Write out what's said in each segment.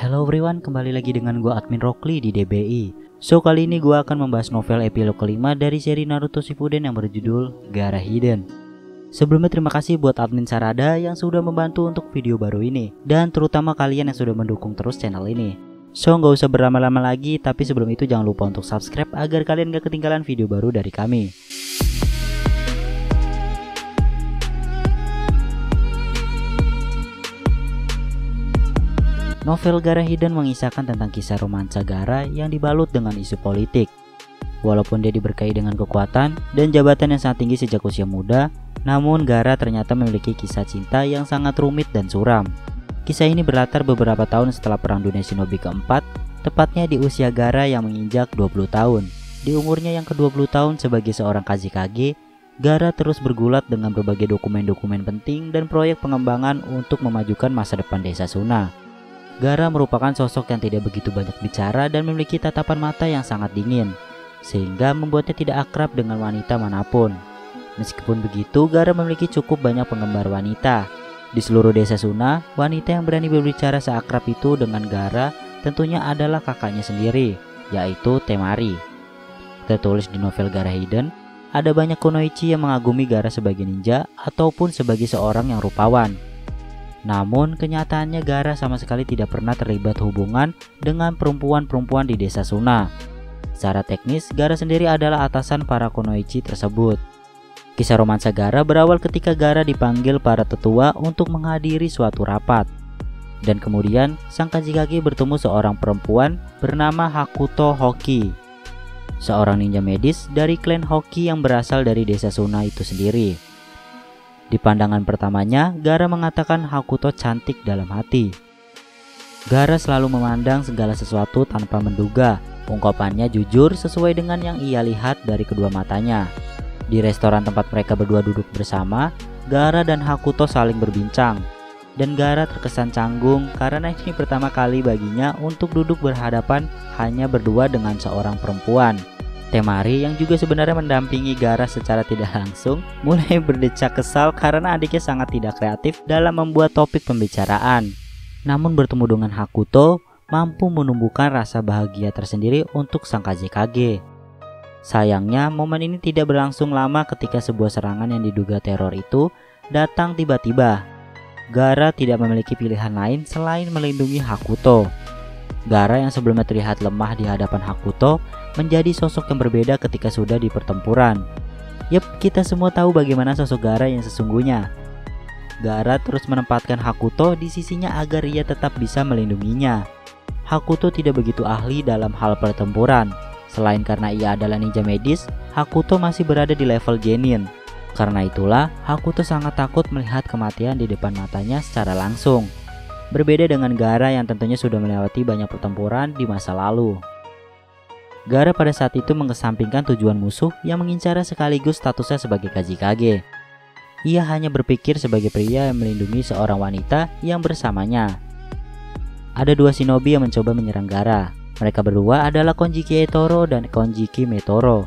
Hello everyone, kembali lagi dengan gua admin Rockly di DBI. So kali ini gua akan membahas novel epilog kelima dari seri Naruto Shippuden yang berjudul Gaara Hidden. Sebelumnya terima kasih buat admin Sarada yang sudah membantu untuk video baru ini, dan terutama kalian yang sudah mendukung terus channel ini. So nggak usah berlama-lama lagi, tapi sebelum itu jangan lupa untuk subscribe agar kalian gak ketinggalan video baru dari kami. Novel Gaara Hidden mengisahkan tentang kisah romansa Gaara yang dibalut dengan isu politik. Walaupun dia diberkahi dengan kekuatan dan jabatan yang sangat tinggi sejak usia muda, namun Gaara ternyata memiliki kisah cinta yang sangat rumit dan suram. Kisah ini berlatar beberapa tahun setelah Perang Dunia Shinobi keempat, tepatnya di usia Gaara yang menginjak 20 tahun. Di umurnya yang ke-20 tahun sebagai seorang Kazekage, Gaara terus bergulat dengan berbagai dokumen-dokumen penting dan proyek pengembangan untuk memajukan masa depan desa Suna. Gaara merupakan sosok yang tidak begitu banyak bicara dan memiliki tatapan mata yang sangat dingin, sehingga membuatnya tidak akrab dengan wanita manapun. Meskipun begitu, Gaara memiliki cukup banyak penggemar wanita. Di seluruh desa Suna, wanita yang berani berbicara seakrab itu dengan Gaara tentunya adalah kakaknya sendiri, yaitu Temari. Tertulis di novel Gaara Hidden, ada banyak kunoichi yang mengagumi Gaara sebagai ninja ataupun sebagai seorang yang rupawan. Namun kenyataannya Gaara sama sekali tidak pernah terlibat hubungan dengan perempuan-perempuan di desa Suna. Secara teknis, Gaara sendiri adalah atasan para kunoichi tersebut. Kisah romansa Gaara berawal ketika Gaara dipanggil para tetua untuk menghadiri suatu rapat. Dan kemudian sang Kazekage bertemu seorang perempuan bernama Hakuto Hoki, seorang ninja medis dari klan Hoki yang berasal dari desa Suna itu sendiri. Di pandangan pertamanya, Gaara mengatakan Hakuto cantik dalam hati. Gaara selalu memandang segala sesuatu tanpa menduga. Ungkapannya jujur sesuai dengan yang ia lihat dari kedua matanya. Di restoran tempat mereka berdua duduk bersama, Gaara dan Hakuto saling berbincang. Dan Gaara terkesan canggung karena ini pertama kali baginya untuk duduk berhadapan hanya berdua dengan seorang perempuan. Temari yang juga sebenarnya mendampingi Gaara secara tidak langsung mulai berdecak kesal karena adiknya sangat tidak kreatif dalam membuat topik pembicaraan. Namun bertemu dengan Hakuto mampu menumbuhkan rasa bahagia tersendiri untuk sang Kazekage. Sayangnya momen ini tidak berlangsung lama ketika sebuah serangan yang diduga teror itu datang tiba-tiba. Gaara tidak memiliki pilihan lain selain melindungi Hakuto. Gaara yang sebelumnya terlihat lemah di hadapan Hakuto menjadi sosok yang berbeda ketika sudah di pertempuran. Yap, kita semua tahu bagaimana sosok Gaara yang sesungguhnya. Gaara terus menempatkan Hakuto di sisinya agar ia tetap bisa melindunginya. Hakuto tidak begitu ahli dalam hal pertempuran. Selain karena ia adalah ninja medis, Hakuto masih berada di level genin. Karena itulah, Hakuto sangat takut melihat kematian di depan matanya secara langsung. Berbeda dengan Gaara yang tentunya sudah melewati banyak pertempuran di masa lalu. Gaara pada saat itu mengesampingkan tujuan musuh yang mengincar sekaligus statusnya sebagai Kazekage. Ia hanya berpikir sebagai pria yang melindungi seorang wanita yang bersamanya. Ada dua shinobi yang mencoba menyerang Gaara. Mereka berdua adalah Konjiki Etoro dan Konjiki Metoro.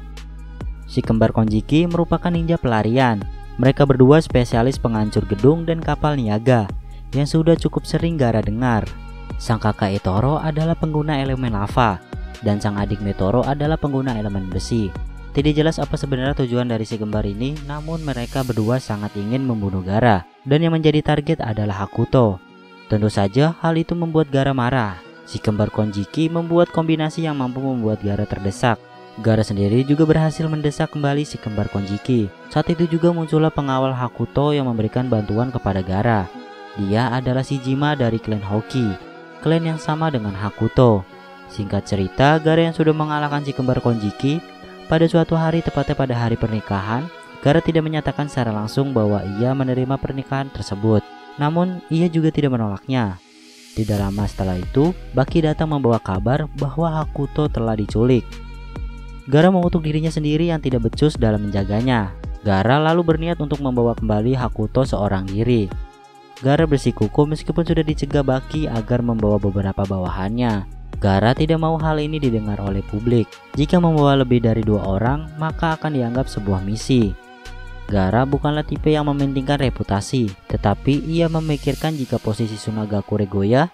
Si kembar Konjiki merupakan ninja pelarian. Mereka berdua spesialis penghancur gedung dan kapal niaga yang sudah cukup sering Gaara dengar. Sang kakak Etoro adalah pengguna elemen lava, dan sang adik Metoro adalah pengguna elemen besi. Tidak jelas apa sebenarnya tujuan dari si kembar ini, namun mereka berdua sangat ingin membunuh Gaara, dan yang menjadi target adalah Hakuto. Tentu saja hal itu membuat Gaara marah. Si kembar Konjiki membuat kombinasi yang mampu membuat Gaara terdesak. Gaara sendiri juga berhasil mendesak kembali si kembar Konjiki. Saat itu juga muncullah pengawal Hakuto yang memberikan bantuan kepada Gaara. Dia adalah si Jima dari klan Hoki, klan yang sama dengan Hakuto. Singkat cerita, Gaara yang sudah mengalahkan si kembar Konjiki, pada suatu hari tepatnya pada hari pernikahan, Gaara tidak menyatakan secara langsung bahwa ia menerima pernikahan tersebut. Namun, ia juga tidak menolaknya. Tidak lama setelah itu, Baki datang membawa kabar bahwa Hakuto telah diculik. Gaara mengutuk dirinya sendiri yang tidak becus dalam menjaganya. Gaara lalu berniat untuk membawa kembali Hakuto seorang diri. Gaara bersikukuh meskipun sudah dicegah Baki agar membawa beberapa bawahannya. Gaara tidak mau hal ini didengar oleh publik. Jika membawa lebih dari 2 orang, maka akan dianggap sebuah misi. Gaara bukanlah tipe yang mementingkan reputasi, tetapi ia memikirkan jika posisi Tsunagaku Regoya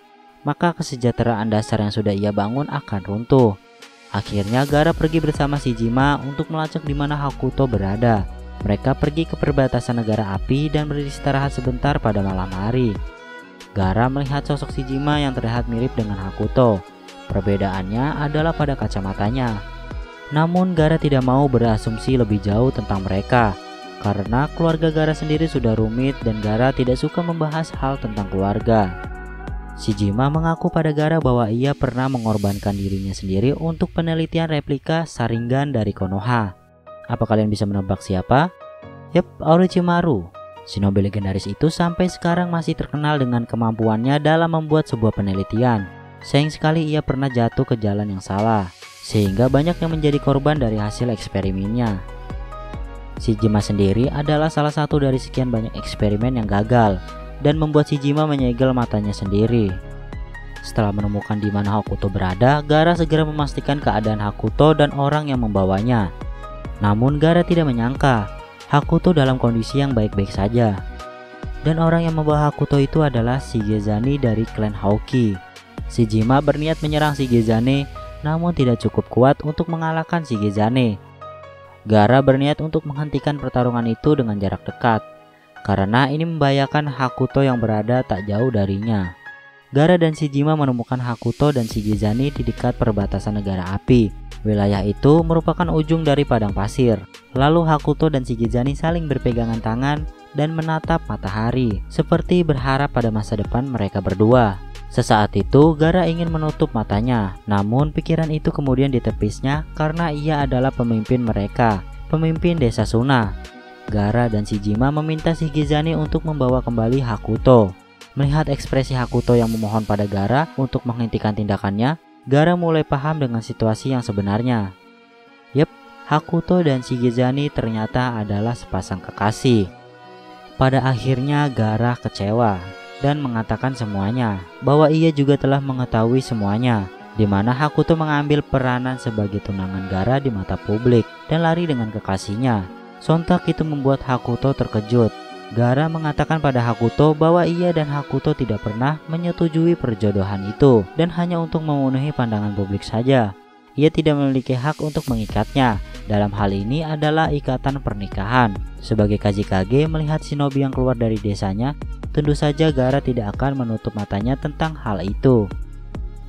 maka kesejahteraan dasar yang sudah ia bangun akan runtuh. Akhirnya Gaara pergi bersama Shijima untuk melacak di mana Hakuto berada. Mereka pergi ke perbatasan negara api dan beristirahat sebentar pada malam hari. Gaara melihat sosok Shijima yang terlihat mirip dengan Hakuto. Perbedaannya adalah pada kacamatanya. Namun Gaara tidak mau berasumsi lebih jauh tentang mereka, karena keluarga Gaara sendiri sudah rumit dan Gaara tidak suka membahas hal tentang keluarga. Shijima mengaku pada Gaara bahwa ia pernah mengorbankan dirinya sendiri untuk penelitian replika Sharingan dari Konoha. Apa kalian bisa menebak siapa? Yap, Orochimaru. Shinobi legendaris itu sampai sekarang masih terkenal dengan kemampuannya dalam membuat sebuah penelitian. Sayang sekali ia pernah jatuh ke jalan yang salah, sehingga banyak yang menjadi korban dari hasil eksperimennya. Shijima sendiri adalah salah satu dari sekian banyak eksperimen yang gagal dan membuat Shijima menyegel matanya sendiri. Setelah menemukan di mana Hakuto berada, Gaara segera memastikan keadaan Hakuto dan orang yang membawanya. Namun Gaara tidak menyangka Hakuto dalam kondisi yang baik-baik saja. Dan orang yang membawa Hakuto itu adalah Shigezane dari klan Hauki. Shijima berniat menyerang Shigezane, namun tidak cukup kuat untuk mengalahkan Shigezane. Gaara berniat untuk menghentikan pertarungan itu dengan jarak dekat, karena ini membahayakan Hakuto yang berada tak jauh darinya. Gaara dan Shijima menemukan Hakuto dan Shigezane di dekat perbatasan negara api. Wilayah itu merupakan ujung dari padang pasir. Lalu Hakuto dan Shigezane saling berpegangan tangan dan menatap matahari, seperti berharap pada masa depan mereka berdua. Sesaat itu Gaara ingin menutup matanya, namun pikiran itu kemudian ditepisnya karena ia adalah pemimpin mereka, pemimpin desa Suna. Gaara dan Shijima meminta Shigezane untuk membawa kembali Hakuto. Melihat ekspresi Hakuto yang memohon pada Gaara untuk menghentikan tindakannya, Gaara mulai paham dengan situasi yang sebenarnya. Yep, Hakuto dan Shigezane ternyata adalah sepasang kekasih. Pada akhirnya Gaara kecewa dan mengatakan semuanya, bahwa ia juga telah mengetahui semuanya, di mana Hakuto mengambil peranan sebagai tunangan Gaara di mata publik dan lari dengan kekasihnya. Sontak itu membuat Hakuto terkejut. Gaara mengatakan pada Hakuto bahwa ia dan Hakuto tidak pernah menyetujui perjodohan itu dan hanya untuk memenuhi pandangan publik saja. Ia tidak memiliki hak untuk mengikatnya. Dalam hal ini adalah ikatan pernikahan. Sebagai Kazekage melihat shinobi yang keluar dari desanya, tentu saja Gaara tidak akan menutup matanya tentang hal itu.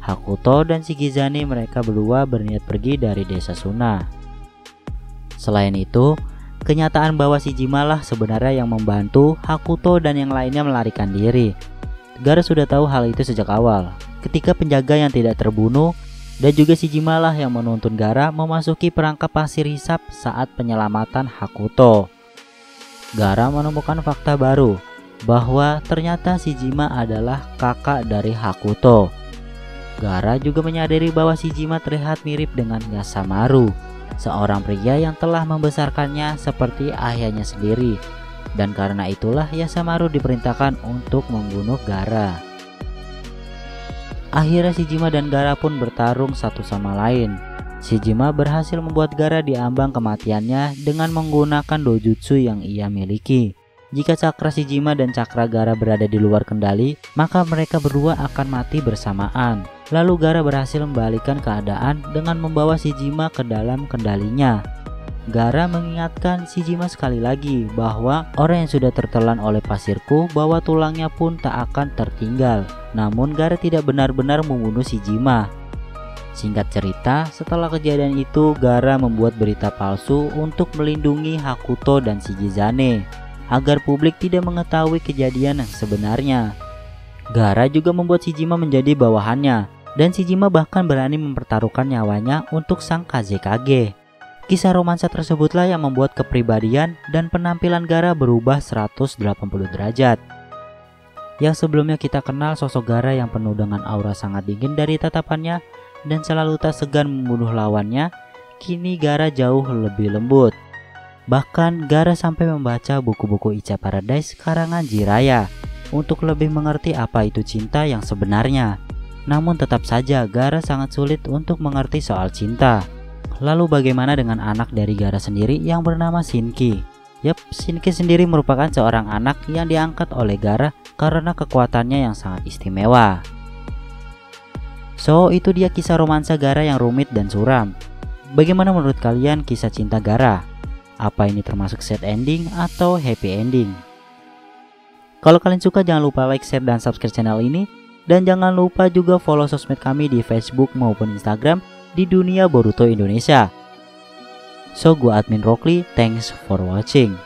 Hakuto dan Shigezane mereka berdua berniat pergi dari desa Suna. Selain itu, kenyataan bahwa Shijima lah sebenarnya yang membantu Hakuto dan yang lainnya melarikan diri. Gaara sudah tahu hal itu sejak awal, ketika penjaga yang tidak terbunuh, dan juga Shijima lah yang menuntun Gaara memasuki perangkap pasir hisap saat penyelamatan Hakuto. Gaara menemukan fakta baru, bahwa ternyata Shijima adalah kakak dari Hakuto. Gaara juga menyadari bahwa Shijima terlihat mirip dengan Yasamaru, seorang pria yang telah membesarkannya seperti ayahnya sendiri, dan karena itulah Yasamaru diperintahkan untuk membunuh Gaara. Akhirnya Shijima dan Gaara pun bertarung satu sama lain. Shijima berhasil membuat Gaara diambang kematiannya dengan menggunakan dojutsu yang ia miliki. Jika cakra Shijima dan cakra Gaara berada di luar kendali, maka mereka berdua akan mati bersamaan. Lalu Gaara berhasil membalikkan keadaan dengan membawa Shijima ke dalam kendalinya. Gaara mengingatkan Shijima sekali lagi bahwa orang yang sudah tertelan oleh pasirku, bahwa tulangnya pun tak akan tertinggal. Namun Gaara tidak benar-benar membunuh Shijima. Singkat cerita, setelah kejadian itu Gaara membuat berita palsu untuk melindungi Hakuto dan Shigezane, agar publik tidak mengetahui kejadian yang sebenarnya. Gaara juga membuat Shijima menjadi bawahannya, dan Shijima bahkan berani mempertaruhkan nyawanya untuk sang Kazekage. Kisah romansa tersebutlah yang membuat kepribadian dan penampilan Gaara berubah 180 derajat. Yang sebelumnya kita kenal sosok Gaara yang penuh dengan aura sangat dingin dari tatapannya dan selalu tak segan membunuh lawannya, kini Gaara jauh lebih lembut. Bahkan Gaara sampai membaca buku-buku Icha Paradise karangan Jiraiya untuk lebih mengerti apa itu cinta yang sebenarnya. Namun tetap saja Gaara sangat sulit untuk mengerti soal cinta. Lalu bagaimana dengan anak dari Gaara sendiri yang bernama Shinki? Yap, Shinki sendiri merupakan seorang anak yang diangkat oleh Gaara karena kekuatannya yang sangat istimewa. So itu dia kisah romansa Gaara yang rumit dan suram. Bagaimana menurut kalian kisah cinta Gaara? Apa ini termasuk sad ending atau happy ending? Kalau kalian suka jangan lupa like, share, dan subscribe channel ini. Dan jangan lupa juga follow sosmed kami di Facebook maupun Instagram di Dunia Boruto Indonesia. So, gua admin Rockly, thanks for watching.